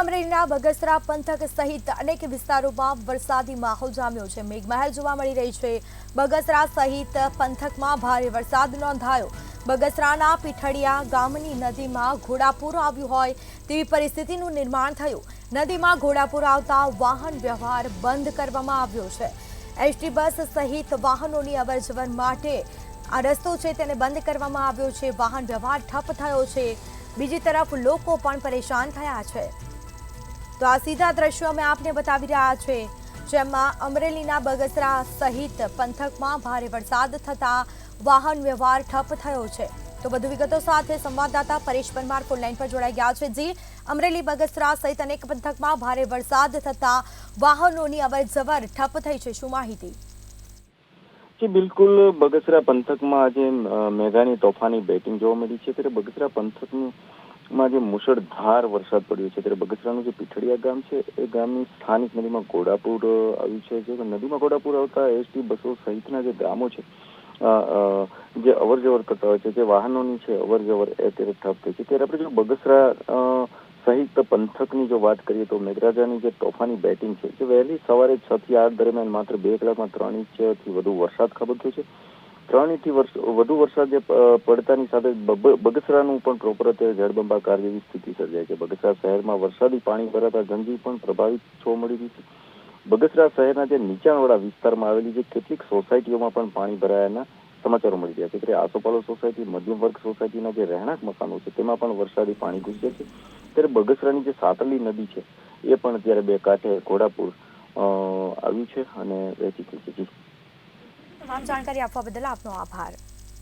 અમરેલીના બગસરા પંથક સહિત અનેક વિસ્તારોમાં વરસાદી માહોલ જામ્યો છે। મેઘમહેર જોવા મળી રહી છે। બગસરા સહિત પંથકમાં ભારે વરસાદ નોંધાયો। બગસરાના પીઠડિયા ગામની નદીમાં ઘોડાપૂર આવ્યું હોય તેવી પરિસ્થિતિનું નિર્માણ થયું। નદીમાં ઘોડાપૂર આવતા વાહન વ્યવહાર બંધ કરવામાં આવ્યો છે। એસટી બસ સહિત વાહનોની અવરજવર માટે આ રસ્તો છે તેને બંધ કરવામાં આવ્યો છે। વાહન વ્યવહાર ઠપ થયો છે। બીજી તરફ લોકો પણ પરેશાન થયા છે। તો આ સીધા દ્રશ્યો અમે આપને બતાવી રહ્યા છે, જેમાં અમરેલીના બગસરા સહિત પંથકમાં ભારે વરસાદ થતા વાહન વ્યવહાર ઠપ થયો છે। તો વધુ વિગતો સાથે સંવાદદાતા પરેશ પરમાર ફોન લાઈન પર જોડાઈ ગયા છે। જી, અમરેલી બગસરા સહિત અનેક પંથકમાં ભારે વરસાદ થતા વાહનોની અવરજવર ઠપ થઈ છે, શું માહિતી? બિલકુલ, બગસરા પંથકમાં આજે મેઘાની તોફાની બેટિંગ જોવા મળી છે। ત્યારે બગસરા પંથકમાં જે મુશળધાર વરસાદ પડ્યો છે, ત્યારે બગસરાનું જે પીઠડિયા ગામ છે એ ગામની સ્થાનિક નદીમાં ઘોડાપૂર આવ્યું છે। જે નદીમાં ઘોડાપૂર આવતા એસટી બસો સહિતના જે ગામો છે જે અવરજવર કરતા હોય છે, જે વાહનોની છે અવરજવર એ અત્યારે ઠપ થઈ છે। ત્યારે આપણે જો બગસરા સહિત પંથકની જો વાત કરીએ તો મેઘરાજાની જે તોફાની બેટિંગ છે જે વહેલી સવારે 6 થી 8 દરમિયાન માત્ર 2 કલાકમાં 3 ઇંચથી વધુ વરસાદ ખાબક્યો છે। 3 ઇંચથી વધુ વરસાદ જે પડતાની સાથે બગસરાનું પણ પ્રોપર અત્યારે જળબંબાકાર જેવી સ્થિતિ સર્જાય છે। બગસરા શહેરમાં વરસાદી પાણી ભરાતા જનજીવન પણ પ્રભાવિત જોવા મળી રહ્યું છે। બગસરા શહેરના જે નીચાણવાળા વિસ્તારમાં આવેલી જે કેટલીક સોસાયટીઓમાં પણ પાણી ભરાયાના સમાચારો મળી રહ્યા છે। ત્યારે આસોપાલવ સોસાયટી, મધ્યમ વર્ગ સોસાયટીના જે રહેણાંક મકાનો છે તેમાં પણ વરસાદી પાણી ઘૂસ્યા છે। ત્યારે બગસરાની જે સાતલી નદી છે એ પણ અત્યારે બે કાંઠે ઘોડાપૂર આવ્યું છે અને વહેતી થઈ છે। તમામ જાણકારી આપવા બદલ આપનો આભાર।